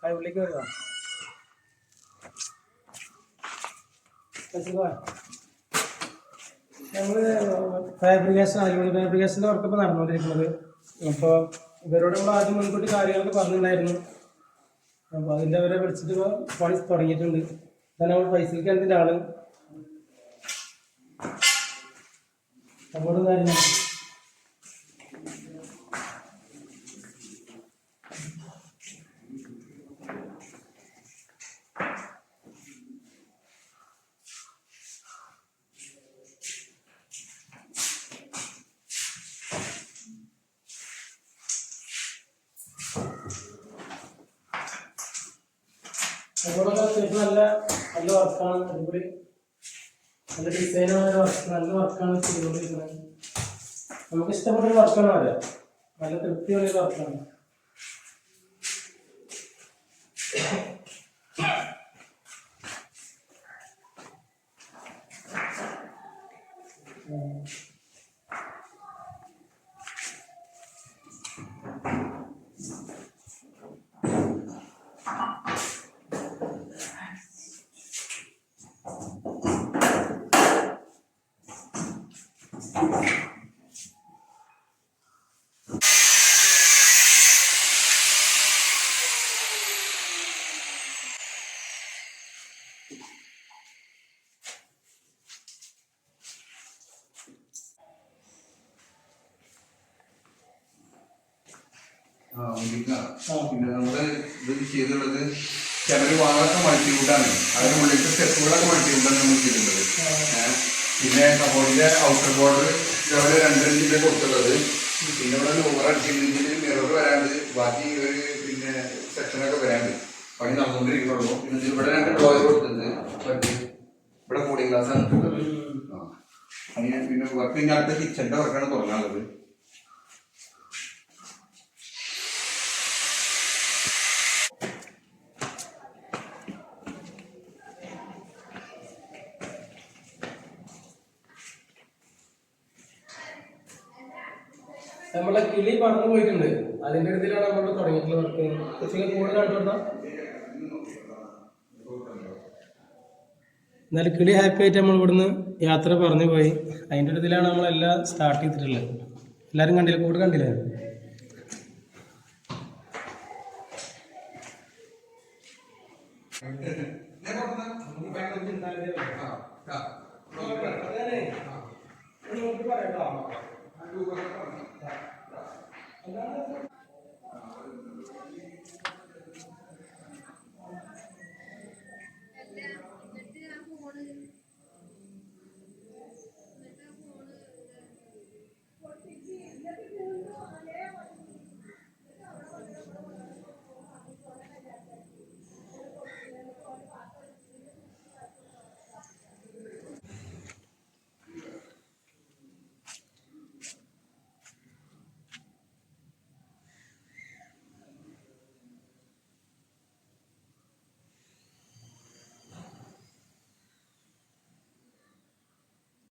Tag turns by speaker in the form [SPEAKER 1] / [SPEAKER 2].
[SPEAKER 1] ഉള്ളിലേക്ക് വരുക ഞങ്ങൾ ഫാബ്രിക്കേഷൻ അലുമിനിയം ഫാബ്രിക്കേഷൻ്റെ വർക്കിപ്പോൾ നടന്നുകൊണ്ടിരിക്കുന്നത്. അപ്പോൾ ഇവരോട് നമ്മൾ ആദ്യം മുൻകൂട്ടി കാര്യങ്ങളൊക്കെ പറഞ്ഞിട്ടുണ്ടായിരുന്നു. അപ്പോൾ അതിൻ്റെ അവരെ വിളിച്ചിട്ട് പണി തുടങ്ങിയിട്ടുണ്ട്. അതാണ് നമ്മൾ പൈസയ്ക്ക് എന്തിൻ്റെ ആള് അങ്ങോട്ടും കാര്യങ്ങൾ അതുപോലെ അത്യാവശ്യം നല്ല നല്ല വർക്കാണ്. അടിപൊളി നല്ല ഡിസൈനായ വർക്ക്, നല്ല വർക്കാണ് ചെയ്തുകൊണ്ടിരിക്കുന്നത്. നമുക്ക് ഇഷ്ടപ്പെട്ടൊരു വർക്കാണ് പറയാം. നല്ല തൃപ്തിയുള്ളൊരു വർക്കാണ്.
[SPEAKER 2] പിന്നെ നമ്മള് ഇത് ചെയ്തുള്ളത് ചിലര് വാങ്ങൊക്കെ മൾട്ടിവുഡാണ്. അതിന് ഉള്ളിലത്തെ സ്റ്റെപ്പുകളൊക്കെ മൾട്ടിവുഡാണ് നമ്മൾ ചെയ്തിട്ടുള്ളത്. പിന്നെ കബോർഡിന്റെ ഔട്ടർ ബോർഡർ ലെവല് 2 ഇഞ്ചിന്റെ കൊടുത്തുള്ളത്. പിന്നെ ഇവിടെ ലോവർ അടിച്ചിട്ടുണ്ടെങ്കിൽ മിറർ വരാണ്ട് ബാക്കി ഒരു പിന്നെ സെക്ഷനൊക്കെ വരാണ്ട് പണി നടന്നുകൊണ്ടിരിക്കുന്നുള്ളൂ. പിന്നെ ഇവിടെ 2 ഡോർ കൊടുത്തിട്ടുണ്ട്. ഇവിടെ കൂളിംഗ് ഗ്ലാസ് ആണ് ഇട്ടുള്ളത്. പിന്നെ വർക്ക് കഴിഞ്ഞാൽ അടുത്ത കിച്ചന്റെ വർക്കാണ് തുടങ്ങാനുള്ളത്.
[SPEAKER 1] നമ്മളെ കിളി പറന്നു പോയിട്ടുണ്ട്. അതിന്റെ ഇതിലാണ് നമ്മൾ തുടങ്ങിയിട്ടുള്ള വർക്ക്. കൂടെ കണ്ടുകൊടുത്താൽ എന്നാലും കിളി ഹാപ്പി ആയിട്ട് നമ്മൾ ഇവിടുന്ന് യാത്ര പറഞ്ഞു പോയി. അതിൻ്റെ ഇതിലാണ് നമ്മളെല്ലാം സ്റ്റാർട്ട് ചെയ്തിട്ടുള്ളത്. എല്ലാവരും കണ്ടില്ല? കൂടെ കണ്ടില്ലേ?